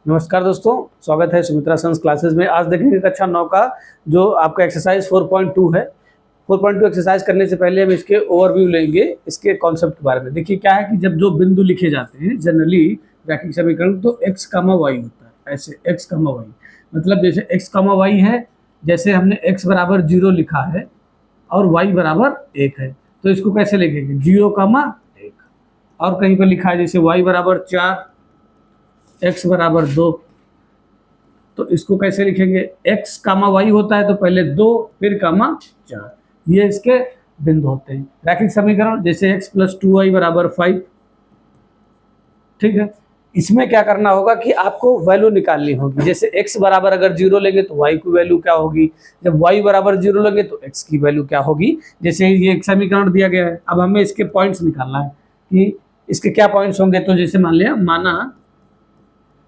नमस्कार दोस्तों, स्वागत है सुमित्रा सन्स क्लासेस में। आज देखेंगे कक्षा 9 का जो आपका एक्सरसाइज 4.2 है। 4.2 एक्सरसाइज करने से पहले हम इसके ओवरव्यू लेंगे, इसके कॉन्सेप्ट के बारे में। देखिए क्या है कि जब जो बिंदु लिखे जाते हैं जनरली रैखिक समीकरण, तो x, y होता है। ऐसे x, y मतलब जैसे x, y है, जैसे हमने x बराबर 0 लिखा है और y बराबर 1 है, तो इसको कैसे लिखेंगे 0, 1। और कहीं पर लिखा है जैसे y बराबर 4, x बराबर 2, तो इसको कैसे लिखेंगे x, y होता है तो पहले 2 फिर 4, ये इसके बिंदु होते हैं। रैखिक समीकरण जैसे x प्लस 2y बराबर 5, ठीक है। इसमें क्या करना होगा कि आपको वैल्यू निकालनी होगी। जैसे x बराबर अगर 0 लेंगे तो y की वैल्यू क्या होगी, जब y बराबर 0 लेंगे तो x की वैल्यू क्या होगी। जैसे ये एक समीकरण दिया गया है, अब हमें इसके पॉइंट्स निकालना है कि इसके क्या पॉइंट्स होंगे। तो जैसे मान लिया, माना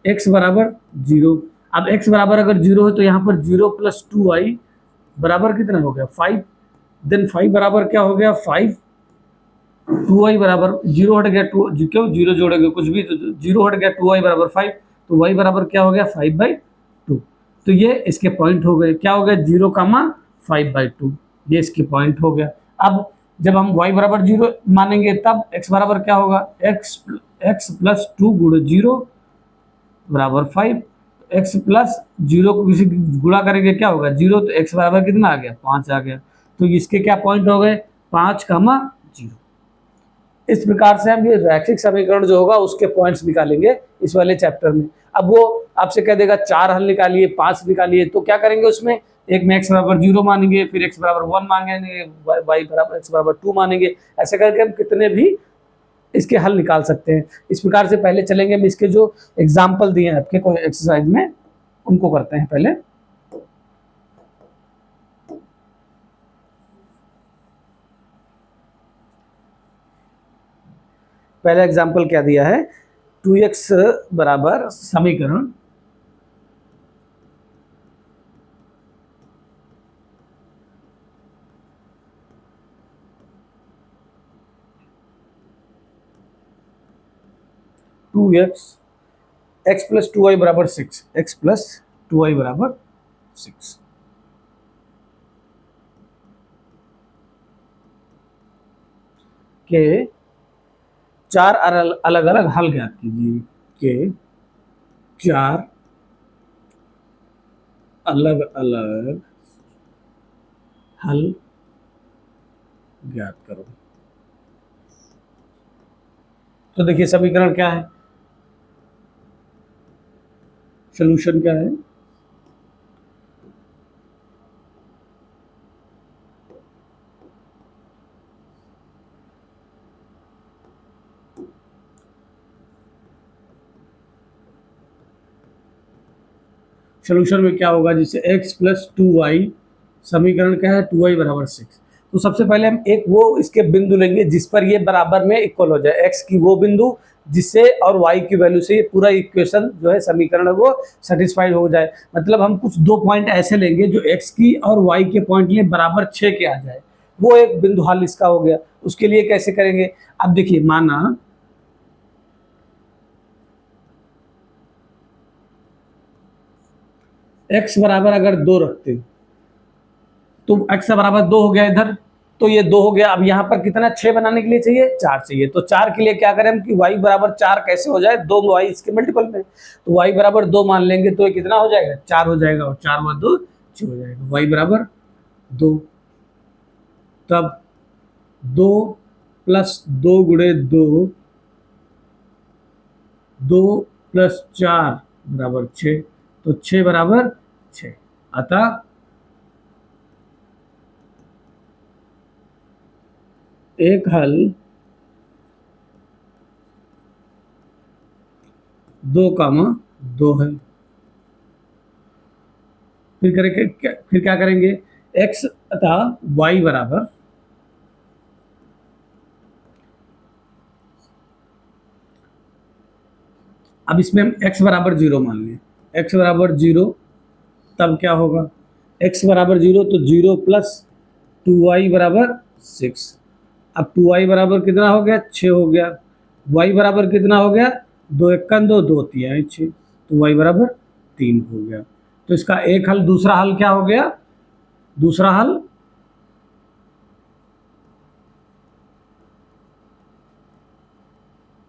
x बराबर 0, अब x बराबर अगर 0 है तो यहाँ पर 0 प्लस 2y बराबर कितना हो गया 5। देन 5 बराबर क्या हो गया 5, 2y बराबर 0 हट गया 2, क्यों 0 जोड़ेंगे कुछ भी तो 0 हट गया, 2y बराबर 5, तो y बराबर क्या हो गया 5/2। तो ये इसके पॉइंट हो गए, क्या हो गया 0, 5/2, ये इसके पॉइंट हो गया। अब जब हम y बराबर 0 मानेंगे तब x बराबर क्या होगा, x प्लस 2 गुणे 0 बराबर 5, एक्स प्लस 0 को किसी गुणा करेंगे क्या होगा 0, तो x बराबर कितना आ गया 5 आ गया। तो इसके क्या पॉइंट हो गए 5, 0। इस प्रकार से हम ये रैखिक समीकरण जो होगा उसके पॉइंट्स निकालेंगे इस वाले चैप्टर में। अब वो आपसे कह देगा 4 हल निकालिए, 5 निकालिए, तो क्या करेंगे उसमें, एक में x बराबर 0 मानेंगे, फिर x बराबर 1 मांगेंगे, y बराबर x बराबर 2 मानेंगे। ऐसे करके हम कितने भी इसके हल निकाल सकते हैं। इस प्रकार से पहले चलेंगे, हम इसके जो एग्जाम्पल दिए हैं आपके कोई एक्सरसाइज में उनको करते हैं। पहले एग्जाम्पल क्या दिया है, 2x बराबर समीकरण x प्लस 2y बराबर 6, x प्लस 2y बराबर 6 के 4 अलग अलग हल ज्ञात कीजिए, के 4 अलग अलग हल ज्ञात करो। तो देखिए समीकरण क्या है, सॉल्यूशन क्या है, सॉल्यूशन में क्या होगा, जैसे x प्लस 2y, समीकरण क्या है 2y बराबर 6। तो सबसे पहले हम एक वो इसके बिंदु लेंगे जिस पर ये बराबर में इक्वल हो जाए, x की वो बिंदु जिससे और y की वैल्यू से ये पूरा इक्वेशन जो है समीकरण है वो सेटिस्फाइड हो जाए। मतलब हम कुछ 2 पॉइंट ऐसे लेंगे जो x की और y के पॉइंट लिए बराबर 6 के आ जाए, वो एक बिंदु हल इसका हो गया। उसके लिए कैसे करेंगे, अब देखिए माना x बराबर अगर 2 रखते तो x बराबर 2 हो गया इधर, तो ये 2 हो गया। अब यहाँ पर कितना 6 बनाने के लिए चाहिए 4 चाहिए, तो 4 के लिए क्या करें हम कि y बराबर 4 कैसे हो जाए, 2 y इसके मल्टीपल में, तो y बराबर 2 मान लेंगे तो ये कितना हो जाएगा 4 हो जाएगा, और 4 व 2 6 हो जाएगा, y बराबर 2। तब 2 प्लस 2 गुणे 2, 2 प्लस 4 बराबर 6, तो 6 बराबर 6। अतः एक हल 2, 2 है। फिर क्या करेंगे, x तथा y बराबर अब इसमें हम x बराबर 0 मान लें, x बराबर 0, तब क्या होगा x बराबर 0 तो 0 प्लस 2y बराबर 6। अब 2y बराबर कितना हो गया 6 हो गया, y बराबर कितना हो गया 2 1 2 2 3 6, तो y बराबर 3 हो गया। तो इसका एक हल, दूसरा हल क्या हो गया, दूसरा हल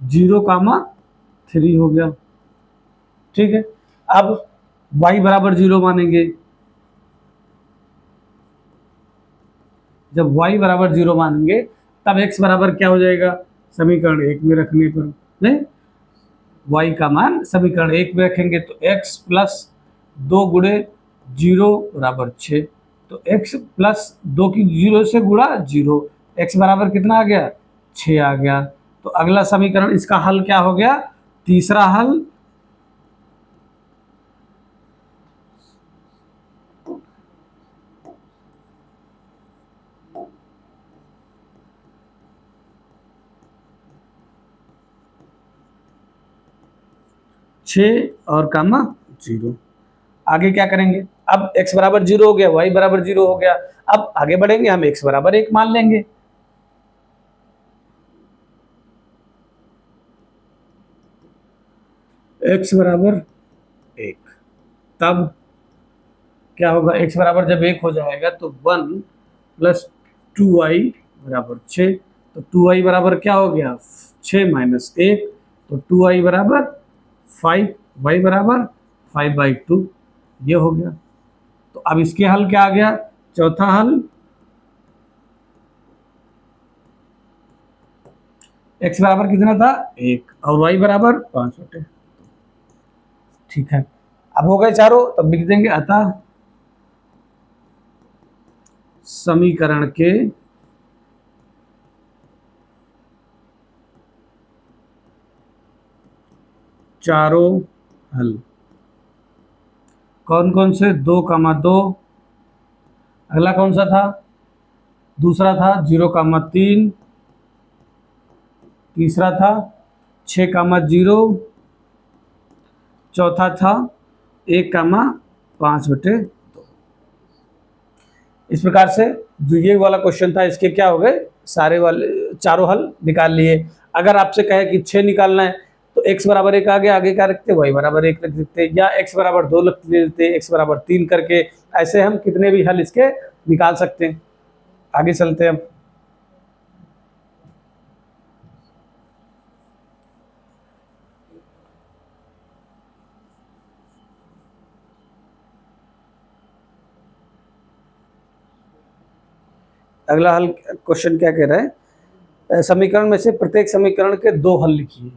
0,3 हो गया। ठीक है, अब y बराबर 0 मानेंगे। जब y बराबर 0 मानेंगे तब x बराबर क्या हो जाएगा, समीकरण 1 में रखने पर, नहीं, y का मान समीकरण 1 में रखेंगे तो x प्लस 2 गुणे 0 बराबर 6। तो x प्लस 2 की 0 से गुणा 0, x बराबर कितना आ गया, 6 आ गया। तो अगला समीकरण, इसका हल क्या हो गया, तीसरा हल 6 और कामा 0। आगे क्या करेंगे, अब x बराबर 0 हो गया, y बराबर 0 हो गया। अब आगे बढ़ेंगे, हम x बराबर 1 मान लेंगे। x बराबर 1, तब क्या होगा, x बराबर जब 1 हो जाएगा तो 1 प्लस 2y बराबर 6। तो 2y बराबर क्या हो गया, 6 माइनस 1, तो 2y बराबर 5, y बराबर 5/2, ये हो गया। तो अब इसके हल क्या आ गया, चौथा हल x बराबर कितना था, 1, और y बराबर 5/2। ठीक है, अब हो गए चारों, तब लिख देंगे अतः समीकरण के चारों हल, कौन कौन से, 2,2, अगला कौन सा था, दूसरा था 0,3, तीसरा था 6,0, चौथा था 1,5/2। इस प्रकार से जो ये वाला क्वेश्चन था, इसके क्या हो गए, सारे वाले चारों हल निकाल लिए। अगर आपसे कहे कि 6 निकालना है तो x बराबर 1 आगे क्या रखते, y बराबर 1 रख देते, या x बराबर 2 रख देते, x बराबर 3 करके। ऐसे हम कितने भी हल इसके निकाल सकते हैं। आगे चलते हैं। अगला हल क्वेश्चन क्या कह रहा है, समीकरण में से प्रत्येक समीकरण के 2 हल लिखिए।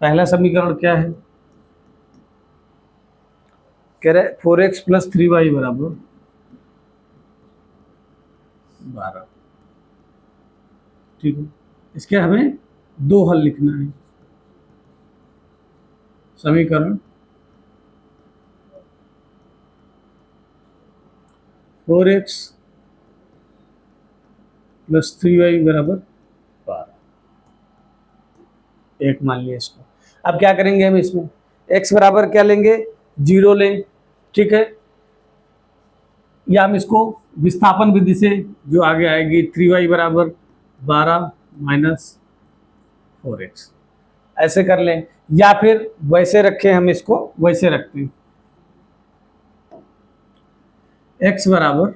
पहला समीकरण क्या है, कह रहे 4x प्लस 3y बराबर 12। ठीक है, इसके हमें 2 हल लिखना है। समीकरण 4x प्लस 3y बराबर 12, एक मान लिया इसको। अब क्या करेंगे हम इसमें, x बराबर क्या लेंगे, 0 लें। ठीक है, या हम इसको विस्थापन विधि से जो आगे आएगी, 3y बराबर 12 माइनस 4x, ऐसे कर लें, या फिर वैसे रखें, हम इसको वैसे रखते हैं, x बराबर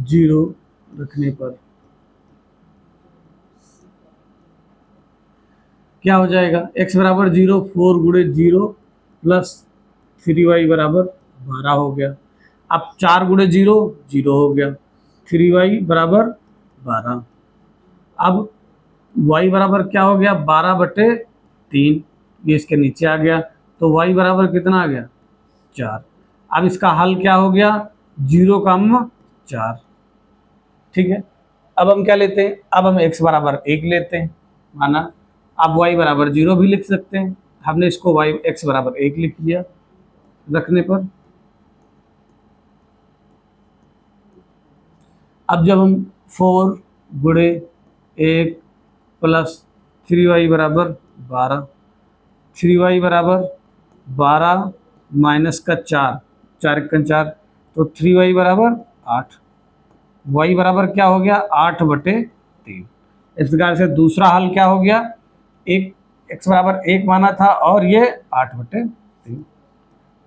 0 रखने पर क्या हो जाएगा, x बराबर 0, 4 गुणे 0 प्लस 3y बराबर 12 हो गया। अब 4 गुणे 0 0 हो गया, 3y बराबर 12। अब y बराबर क्या हो गया, 12/3, ये इसके नीचे आ गया, तो y बराबर कितना आ गया, 4। अब इसका हल क्या हो गया, 0,4। ठीक है, अब हम क्या लेते हैं, अब हम x बराबर 1 लेते हैं, माना आप y बराबर 0 भी लिख सकते हैं। हमने इसको y x बराबर 1 लिख लिया रखने पर। अब जब हम 4 गुणे 1 प्लस 3y बराबर 12, 3y बराबर 12 माइनस का 4, 4 1 4, तो 3y बराबर 8, y बराबर क्या हो गया 8/3। इस प्रकार से दूसरा हल क्या हो गया, एक x बराबर 1 माना था और ये 8/3।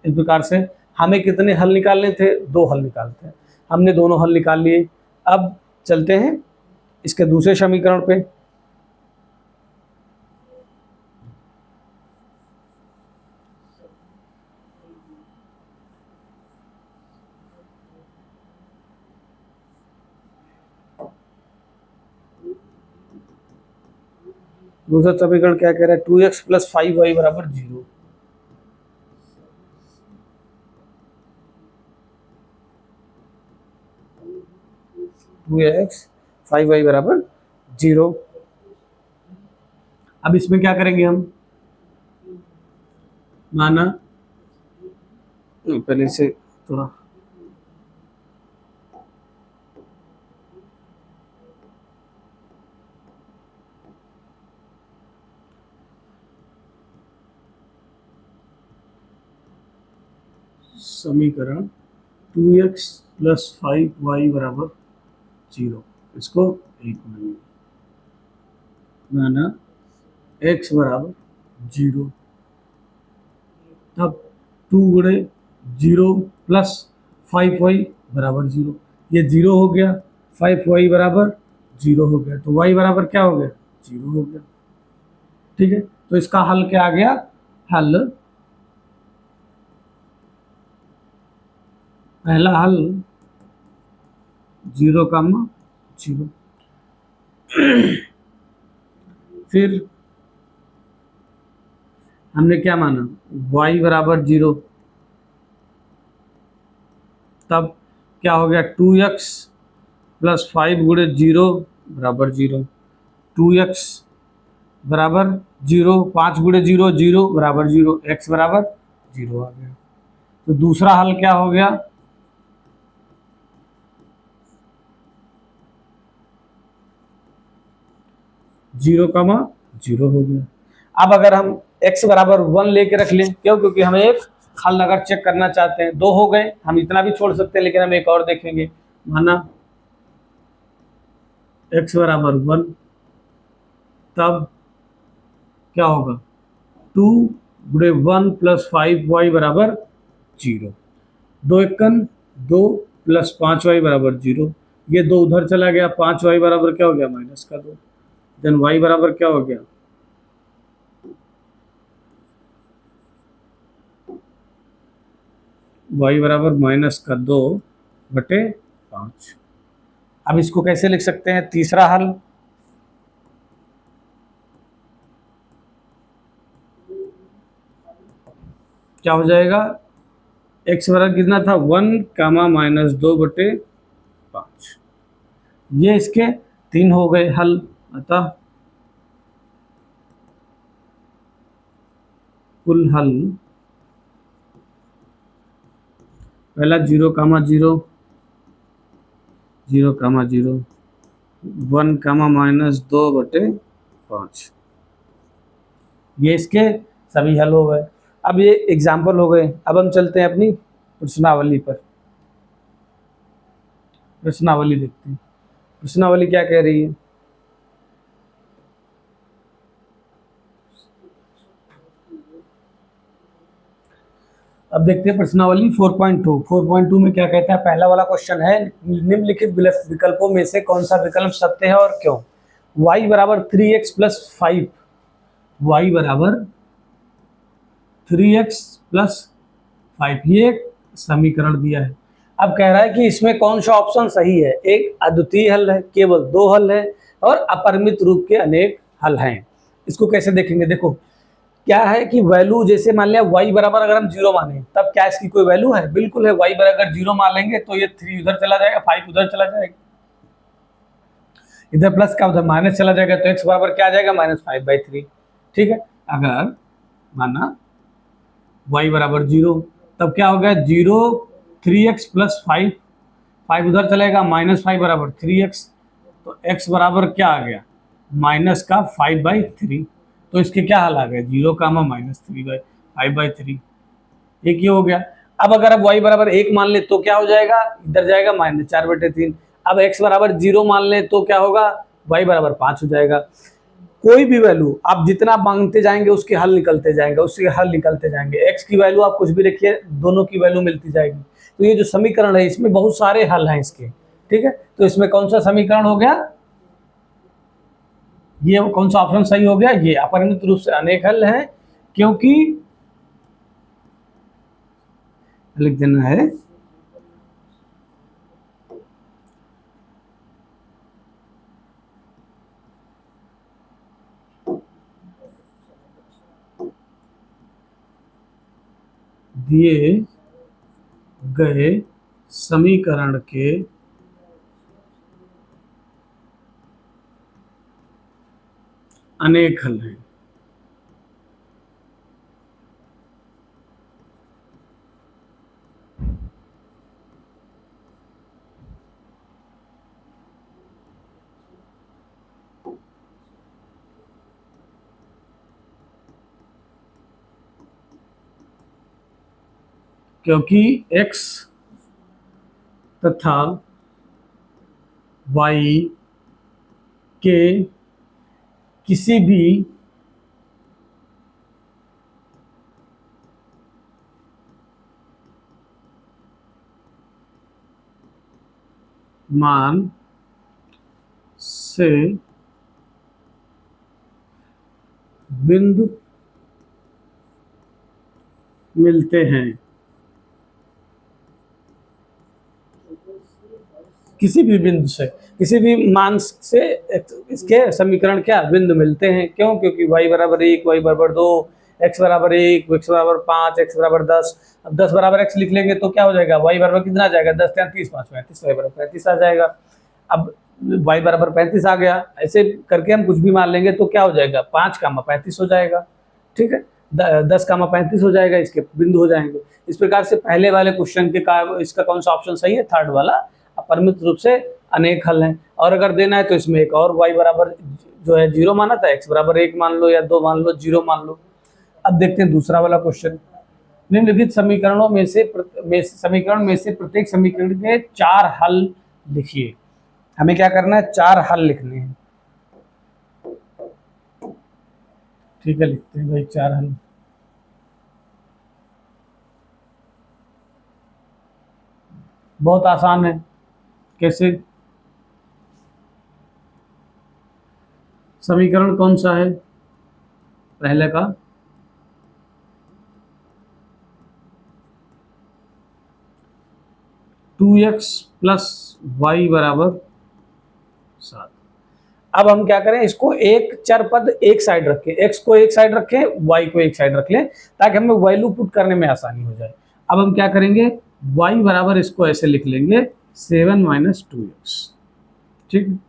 इस प्रकार से हमें कितने हल निकालने थे, 2 हल निकालते हैं। हमने दोनों हल निकाल लिए। अब चलते हैं इसके दूसरे समीकरण पे। दूसरा समीकरण क्या कह रहा है, 2x + 5y बराबर 0। टू एक्स 5y बराबर 0। अब इसमें क्या करेंगे हम, माना पहले से थोड़ा समीकरण 2x + 5y बराबर 0, इसको 1 माना x बराबर 0। तब 2 गुणे 0 + 5y बराबर 0, ये 0 हो गया, 5y बराबर 0 हो गया, तो y बराबर क्या हो गया 0 हो गया। ठीक है, तो इसका हल क्या आ गया, हल पहला हल 0,0। फिर हमने क्या माना, y बराबर 0, तब क्या हो गया 2x + 5 गुणे 0 बराबर 0, 2x बराबर 0, 5 गुणे 0 0 बराबर 0, x बराबर 0 आ गया। तो दूसरा हल क्या हो गया, जीरो कमा 0 हो गया। अब अगर हम x बराबर 1 लेके रख लें, क्यों, क्योंकि हमें एक हल अगर चेक करना चाहते हैं, 2 हो गए, हम इतना भी छोड़ सकते हैं, लेकिन हम एक और देखेंगे। माना x बराबर 1, तब क्या होगा 2 गुणे 1 + 5y बराबर 0, 2 1 2 + 5y बराबर 0, ये 2 उधर चला गया, 5y बराबर क्या हो गया -2, देन y बराबर क्या हो गया, y बराबर -2/5। अब इसको कैसे लिख सकते हैं, तीसरा हल, क्या हो जाएगा, x बराबर कितना था 1, -2/5, ये इसके 3 हो गए हल। अतः कुल हल पहला 0,0 0,0 1, -2/5, ये इसके सभी हल हो गए। अब ये एग्जाम्पल हो गए। अब हम चलते हैं अपनी प्रश्नावली पर। प्रश्नावली देखते हैं, प्रश्नावली क्या कह रही है। अब देखते हैं प्रश्नावली 4.2। 4.2 में क्या कहता है, पहला वाला क्वेश्चन है, निम्नलिखित विकल्पों में से कौन सा विकल्प सत्य है और क्यों। y बराबर 3x + 5, y बराबर 3x + 5, ये एक समीकरण दिया है। अब कह रहा है कि इसमें कौन सा ऑप्शन सही है। एक अद्वितीय हल है, केवल 2 हल है, और अपरिमित रूप के अनेक हल हैं। इसको कैसे देखेंगे, देखो क्या है कि वैल्यू, जैसे मान लिया y बराबर अगर हम 0 माने, तब क्या इसकी कोई वैल्यू है, बिल्कुल है। y बराबर अगर 0 मान लेंगे तो ये 3 उधर चला जाएगा, 5 उधर चला जाएगा, इधर प्लस का उधर माइनस चला जाएगा, तो x बराबर क्या आ जाएगा -5/3। ठीक है। अगर माना y बराबर 0, तब क्या हो गया 0, 3x प्लस 5, 5 उधर चलेगा, -5 बराबर 3x, तो x बराबर क्या आ गया माइनस का 5/3। तो इसके क्या हल आ गए 0 का -3/5/3, एक ये हो गया। अब अगर आप y बराबर 1 मान ले तो क्या हो जाएगा, इधर जाएगा -4/3। अब x बराबर 0 मान ले तो क्या होगा, y बराबर 5 हो जाएगा। कोई भी वैल्यू आप जितना मांगते जाएंगे उसके हल निकलते जाएंगे, उसके हल निकलते जाएंगे। x की वैल्यू आप कुछ भी रखिए, दोनों की वैल्यू मिलती जाएगी। तो ये जो समीकरण है इसमें बहुत सारे हल हैं इसके, ठीक है। तो इसमें कौन सा समीकरण हो गया, ये कौन सा ऑप्शन सही हो गया, ये अपरिमित रूप से अनेक हल है, क्योंकि लिख देना है दिए गए समीकरण के अनेक हल हैं। क्योंकि x तथा y के किसी भी मान से बिंदु मिलते हैं, किसी भी बिंदु से, किसी भी मान से इसके समीकरण क्या बिंदु मिलते हैं। क्यों, क्योंकि y बराबर 1, y बराबर 2, x बराबर 1, x बराबर 5, x बराबर 10। अब 10 बराबर x लिख लेंगे तो क्या हो जाएगा, y बराबर कितना आ जाएगा 10 3 30 5 35, y बराबर 35 आ जाएगा। अब y बराबर 35 आ गया, ऐसे करके हम कुछ भी मान लेंगे तो क्या हो जाएगा 5 का 35 हो जाएगा, ठीक है। 10 का 35 हो जाएगा, इसके बिंदु हो जाएंगे। इस प्रकार से पहले वाले क्वेश्चन के का इसका कौन सा ऑप्शन सही है, थर्ड वाला, अपरिमित रूप से अनेक हल हैं। और अगर देना है तो इसमें एक और y बराबर जो है 0 माना था, x बराबर 1 मान लो या 2 मान लो, 0 मान लो। अब देखते हैं दूसरा वाला क्वेश्चन। निम्नलिखित समीकरण में से प्रत्येक समीकरण के 4 हल लिखिए। हमें क्या करना है, 4 हल लिखने हैं, ठीक है। लिखते हैं भाई 4 हल। बहुत आसान है, कैसे, समीकरण कौन सा है पहले का, टू एक्स प्लस वाई बराबर 7। अब हम क्या करें, इसको एक चर पद एक साइड रखें, x को एक साइड रखें, y को एक साइड रख लें, ताकि हमें वैल्यू पुट करने में आसानी हो जाए। अब हम क्या करेंगे, y बराबर इसको ऐसे लिख लेंगे 7 माइनस 2x, ठीक,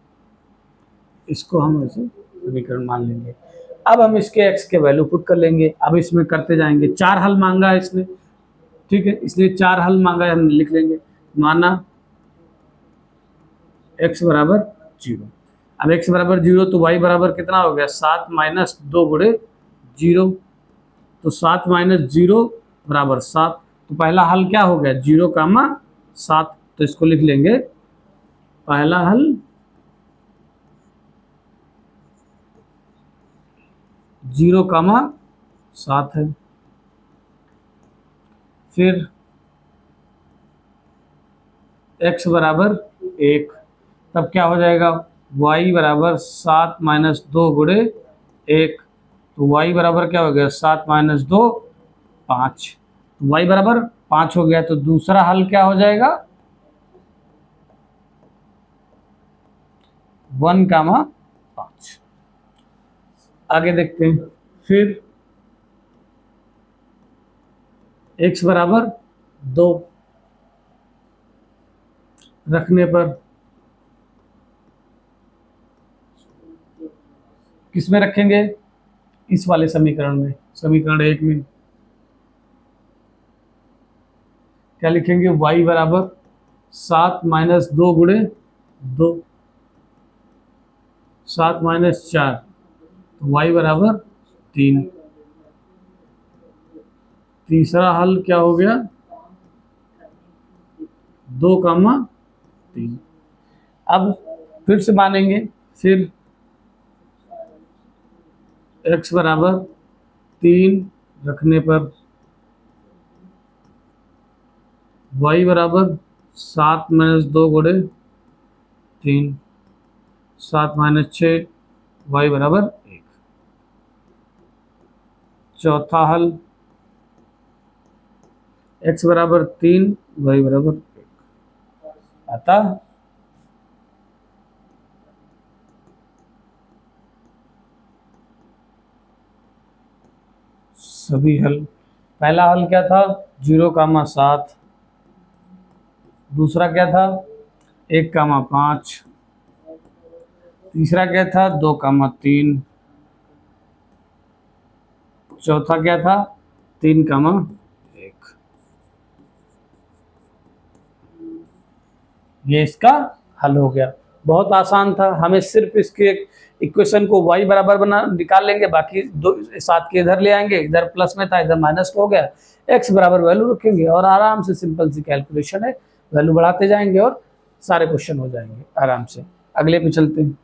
इसको हम ऐसे समीकरण मान लेंगे। अब हम इसके x के वैल्यू पुट कर लेंगे। अब इसमें करते जाएंगे, 4 हल मांगा है इसने, ठीक है, इसलिए 4 हल मांगा है, हम लिख लेंगे। माना x बराबर 0। अब x बराबर 0 तो y बराबर कितना हो गया 7 माइनस 2 गुणे 0, तो 7 माइनस 0 बराबर 7। तो पहला हल क्या हो गया 0 कामा 7, तो इसको लिख लेंगे पहला हल 0 कामा 7 है। फिर x बराबर 1, तब क्या हो जाएगा y बराबर 7 माइनस 2 गुणे 1, तो y बराबर क्या हो गया 7 माइनस 2 5, तो y बराबर 5 हो गया। तो दूसरा हल क्या हो जाएगा 1 कामा 5। आगे देखते हैं। फिर x बराबर 2 रखने पर किस में रखेंगे, इस वाले समीकरण में, समीकरण 1 में क्या लिखेंगे, y बराबर 7 माइनस 2 गुणे 2, 7 माइनस 4, तो y बराबर 3। तीसरा हल क्या हो गया, 2,3। अब फिर से मानेंगे, फिर x बराबर 3 रखने पर y बराबर 7 माइनस 2 गुणे 3, 7 माइनस 6, y बराबर 1। चौथा हल x बराबर 3, y बराबर 1। अतः सभी हल, पहला हल क्या था, 0,7, दूसरा क्या था 1,5, तीसरा क्या था 2,3, चौथा क्या था 3,1। ये इसका हल हो गया। बहुत आसान था, हमें सिर्फ इसके इक्वेशन को y बराबर बना निकाल लेंगे, बाकी दो 7 के इधर ले आएंगे, इधर प्लस में था इधर माइनस हो गया, x बराबर वैल्यू रखेंगे और आराम से सिंपल सी कैलकुलेशन है, वैल्यू बढ़ाते जाएंगे और सारे क्वेश्चन हो जाएंगे आराम से। अगले पे चलते हैं।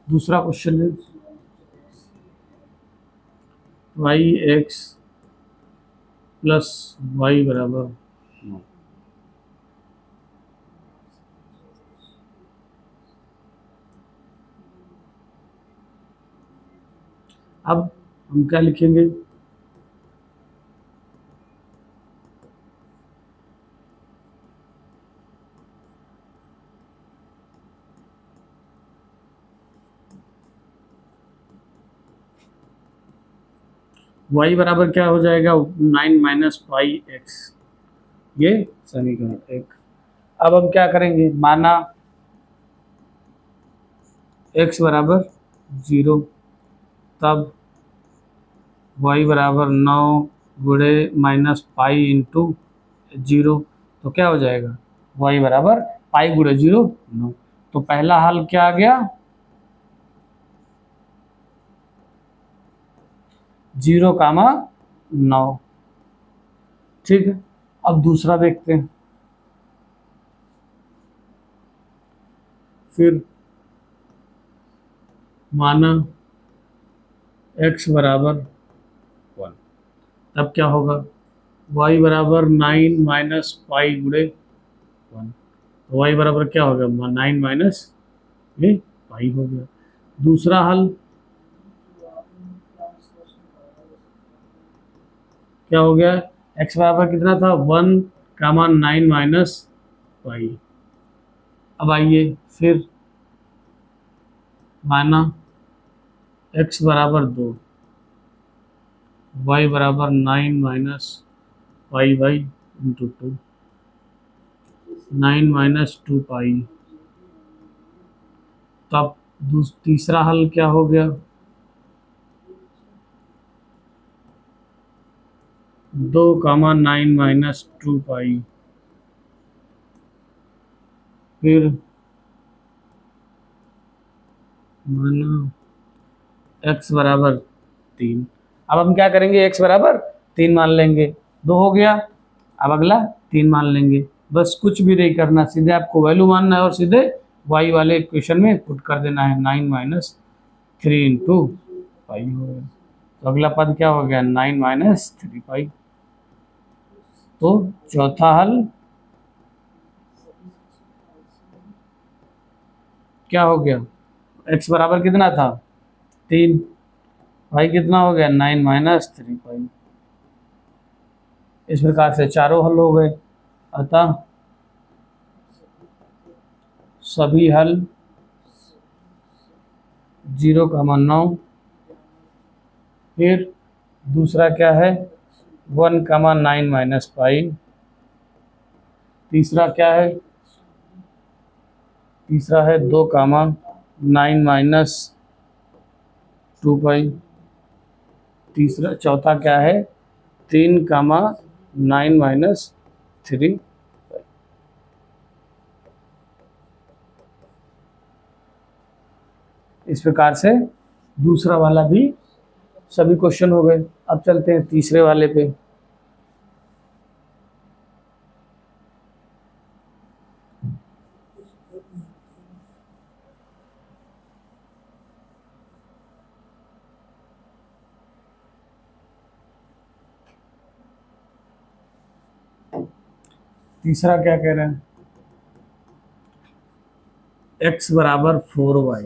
दूसरा क्वेश्चन है वाई एक्स प्लस वाई बराबर 9। अब हम क्या लिखेंगे, y बराबर क्या हो जाएगा 9 माइनस पाई एक्स, ये समीकरण 1। अब हम क्या करेंगे, माना x बराबर 0, तब y बराबर 9 गुणे माइनस पाई इंटू 0, तो क्या हो जाएगा y बराबर पाई गुणे 0 9। तो पहला हल क्या आ गया 0,9। ठीक है, अब दूसरा देखते हैं। फिर माना x बराबर 1, तब क्या होगा y बराबर 9 माइनस पाई गुणे 1, तो y बराबर क्या हो गया 9 माइनस ये पाई हो गया। दूसरा हल क्या हो गया, x बराबर कितना था 1,9 माइनस पाई। अब आइए फिर माना x बराबर 2, y बराबर 9 minus pi by into 2, 9 minus 2 पाई। तब तीसरा हल क्या हो गया 2,9 माइनस 2 पाई। फिर माना x बराबर 3। अब हम क्या करेंगे, x बराबर 3 मान लेंगे, 2 हो गया, अब अगला 3 मान लेंगे। बस कुछ भी नहीं करना, सीधे आपको वैल्यू मानना है और सीधे y वाले इक्वेशन में पुट कर देना है, 9 माइनस 3 इंटू पाई हो गया। तो अगला पद क्या हो गया 9 माइनस 3 पाई। तो चौथा हल क्या हो गया, x बराबर कितना था 3, पाई कितना हो गया 9 माइनस 3 पाई। इस प्रकार से चारों हल हो गए। अतः सभी हल 0,9, फिर दूसरा क्या है 1,9 - तीसरा क्या है, तीसरा है 2,9 - 2 तीसरा चौथा क्या है 3,9 - 3। इस प्रकार से दूसरा वाला भी सभी क्वेश्चन हो गए। अब चलते हैं तीसरे वाले पे। तीसरा क्या कह रहे हैं, x बराबर 4y,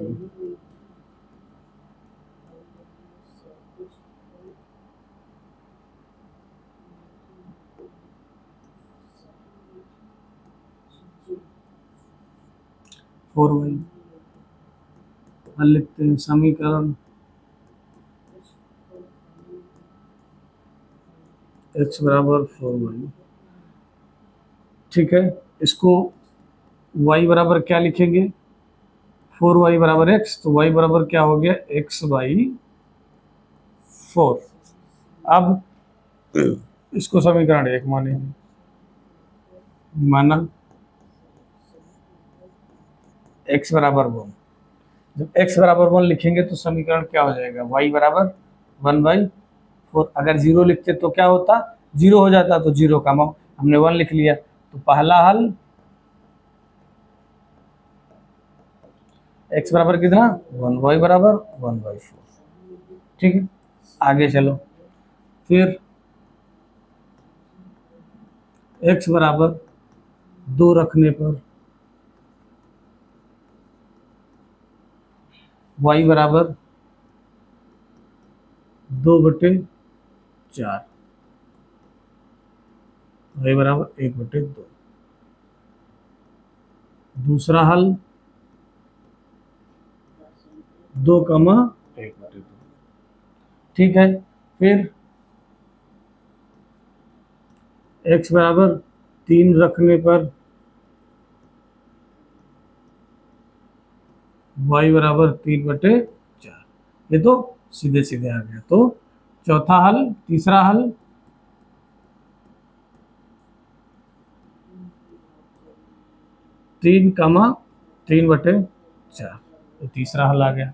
हल लिखते हैं समीकरण x बराबर 4y। ठीक है, इसको y बराबर क्या लिखेंगे, 4y बराबर x, तो y बराबर क्या हो गया x/4। अब इसको समीकरण 1 मानेंगे, माना x बराबर 1। जब x बराबर 1 लिखेंगे तो समीकरण क्या हो जाएगा, y बराबर 1/4। अगर 0 लिखते तो क्या होता, 0 हो जाता, तो 0 का मान हमने 1 लिख लिया। तो पहला हल x बराबर कितना 1, y बराबर 1/4। ठीक है, आगे चलो। फिर x बराबर 2 रखने पर y बराबर 2/4, y बराबर 1/2। दूसरा हल 2,1/2। ठीक है, फिर x बराबर 3 रखने पर y बराबर 3/4। ये तो सीधे सीधे आ गया। तो चौथा हल, तीसरा हल 3,3/4, ये तीसरा हल आ गया।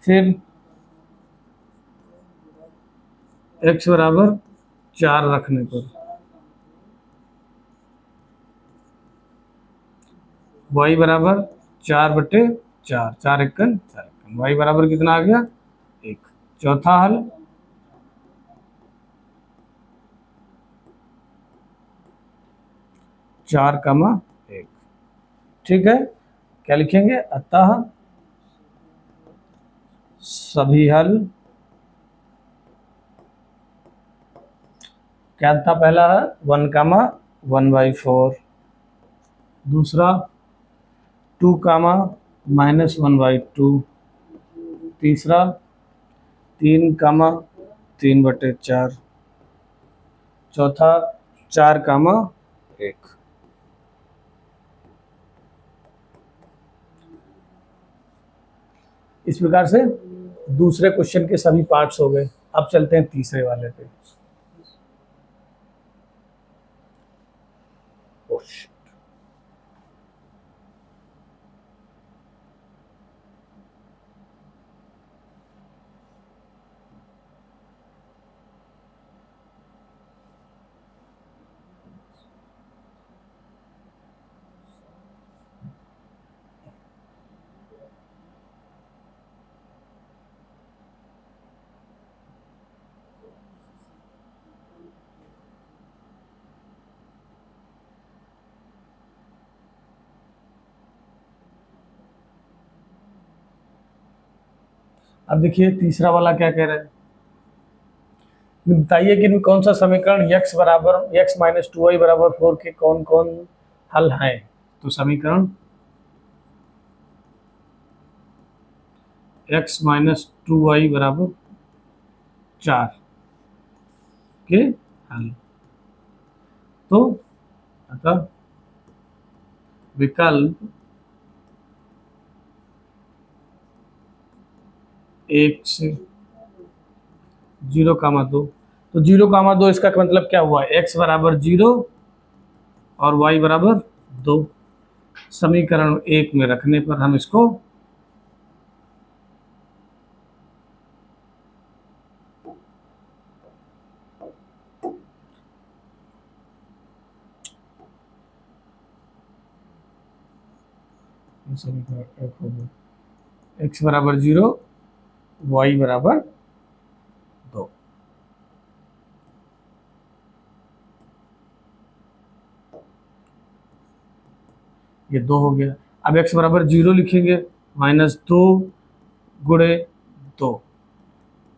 फिर x बराबर 4 रखने पर y बराबर 4/4, 4 × 4, y बराबर कितना आ गया 1। चौथा हल 4,1। ठीक है, क्या लिखेंगे, अतः सभी हल, क्या था पहला है 1,1/4, दूसरा 2, -1/2, तीसरा 3,3/4, चौथा 4,1। इस प्रकार से दूसरे क्वेश्चन के सभी पार्ट्स हो गए। अब चलते हैं तीसरे वाले पे। अब देखिए तीसरा वाला क्या कह रहा है, बताइए कि इनमें कौन सा समीकरण x बराबर x-2y बराबर 4 के कौन कौन हल हैं। तो समीकरण x-2y बराबर 4 के हल। तो अतः विकल्प 1 से 0,2। तो 0,2 इसका मतलब क्या हुआ, x बराबर 0 और y बराबर 2। समीकरण 1 में रखने पर हम इसको समीकरण 1 हो गया, x बराबर 0, y बराबर 2। ये 2 हो गया। अब x बराबर 0 लिखेंगे, -2 गुणे 2,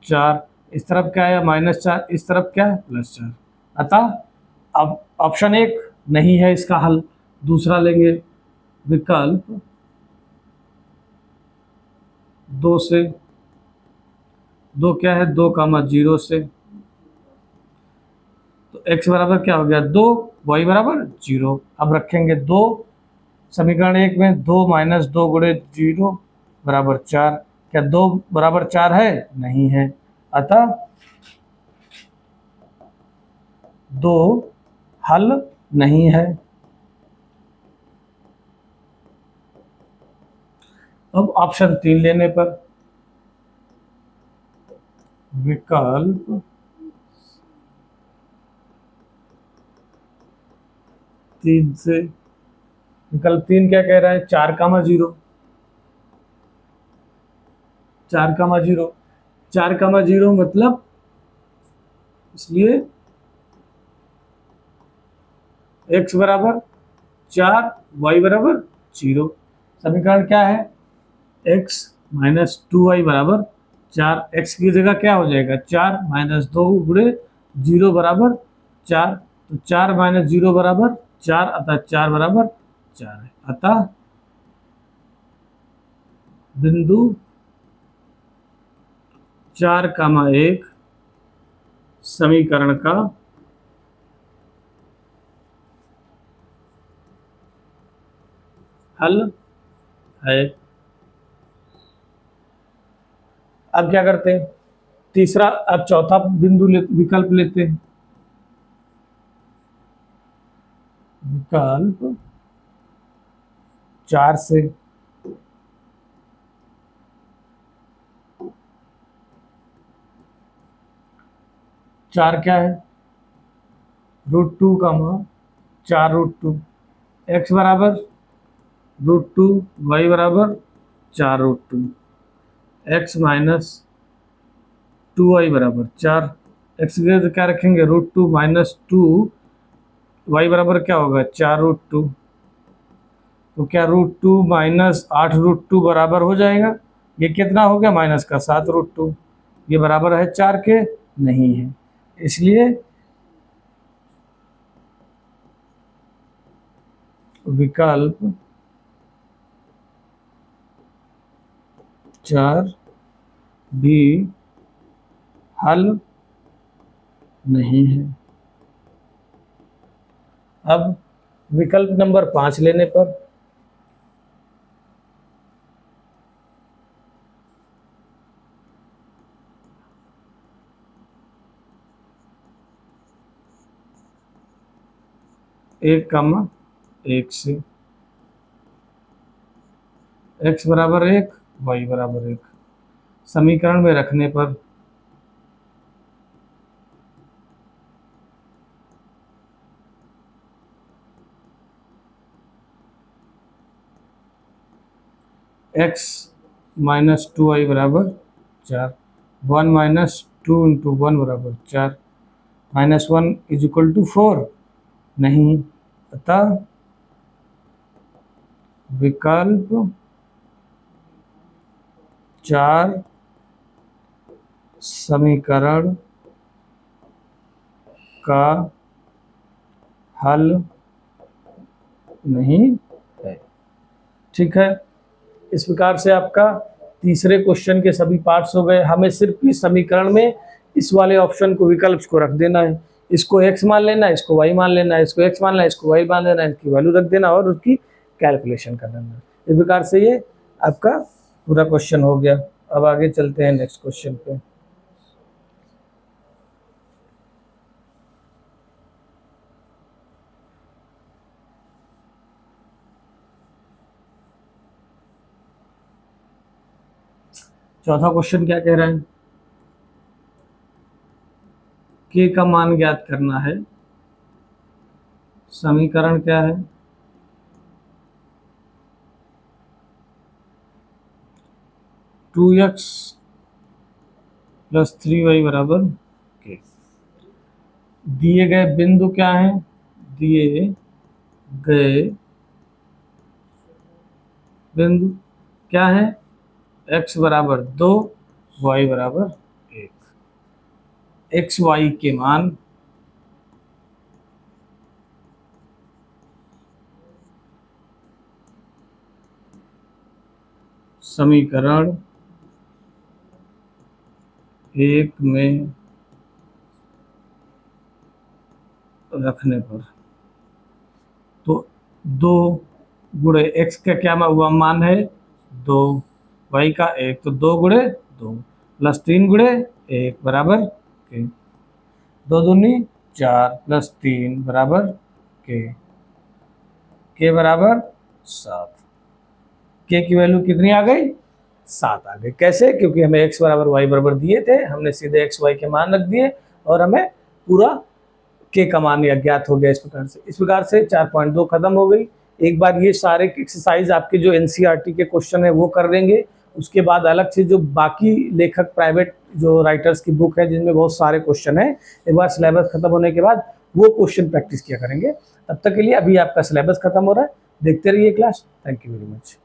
4। इस तरफ क्या है -4, इस तरफ क्या है +4। अतः अब ऑप्शन 1 नहीं है इसका हल, दूसरा लेंगे विकल्प 2 से। 2 क्या है, 2,0 से। तो x बराबर क्या हो गया 2, y बराबर 0। अब रखेंगे 2 समीकरण 1 में, 2 - 2 गुणे 0 बराबर 4। क्या 2 बराबर 4 है, नहीं है। अतः 2 हल नहीं है। अब ऑप्शन 3 लेने पर विकल्प 3 से। विकल्प 3 क्या कह रहा है, 4,0, 4,0, 4,0 मतलब, इसलिए x बराबर 4, y बराबर 0। समीकरण क्या है, x - 2y बराबर 4। x की जगह क्या हो जाएगा 4 - 2 गुणे 0 बराबर 4। तो 4 - 0 बराबर 4, अतः 4 बराबर 4 है। अतः बिंदु 4,1 समीकरण का हल है। अब क्या करते हैं, तीसरा, अब चौथा बिंदु विकल्प लेते हैं। विकल्प 4 से। 4 क्या है, √2, 4√2। x बराबर √2, y बराबर 4√2। x - 2y बराबर 4। x की जगह क्या रखेंगे, √2 - 2, y बराबर क्या होगा 4√2। तो क्या √2 - 8√2 बराबर हो जाएगा। ये कितना हो गया, माइनस का 7√2। ये बराबर है 4 के, नहीं है। इसलिए विकल्प 4 भी हल नहीं है। अब विकल्प नंबर 5 लेने पर एक, 1 से। x बराबर 1, y बराबर 1। समीकरण में रखने पर x - 2y बराबर 4। 1 - 2 × 1 बराबर 4। -1 = 4, नहीं। अतः विकल्प 4 समीकरण का हल नहीं है। ठीक है, इस प्रकार से आपका तीसरे क्वेश्चन के सभी पार्ट्स हो गए। हमें सिर्फ इस समीकरण में इस वाले ऑप्शन को, विकल्प को रख देना है, इसको x मान लेना है, इसको y मान लेना है, इसको x मान लेना है, इसको y मान लेना है, इसकी वैल्यू रख देना और उसकी कैलकुलेशन कर देना। इस प्रकार से ये आपका पूरा क्वेश्चन हो गया। अब आगे चलते हैं नेक्स्ट क्वेश्चन पे। चौथा क्वेश्चन क्या कह रहा है, k का मान ज्ञात करना है। समीकरण क्या है, टू एक्स प्लस 3y बराबर k। दिए गए बिंदु क्या है, दिए गए बिंदु क्या है, x बराबर 2, y बराबर 1। x y के मान समीकरण 1 में रखने पर, तो 2 गुणे x का क्या हुआ मान है 2, y का 1, तो 2 गुणे 2 प्लस 3 गुणे 1 बराबर k। 2 दूनी 4 प्लस 3 बराबर k बराबर 7। k की वैल्यू कितनी आ गई, 7 आ गई। कैसे, क्योंकि हमें x बराबर y बराबर दिए थे, हमने सीधे x y के मान रख दिए और हमें पूरा k का मान अज्ञात हो गया। इस प्रकार से 4.2 खत्म हो गई। एक बार ये सारे एक्सरसाइज आपके जो एनसीईआरटी के क्वेश्चन है वो कर लेंगे, उसके बाद अलग से जो बाकी लेखक प्राइवेट जो राइटर्स की बुक है जिनमें बहुत सारे क्वेश्चन है, एक बार सिलेबस खत्म होने के बाद वो क्वेश्चन प्रैक्टिस किया करेंगे। तब तक के लिए अभी आपका सिलेबस खत्म हो रहा है, देखते रहिए class. Thank you very much.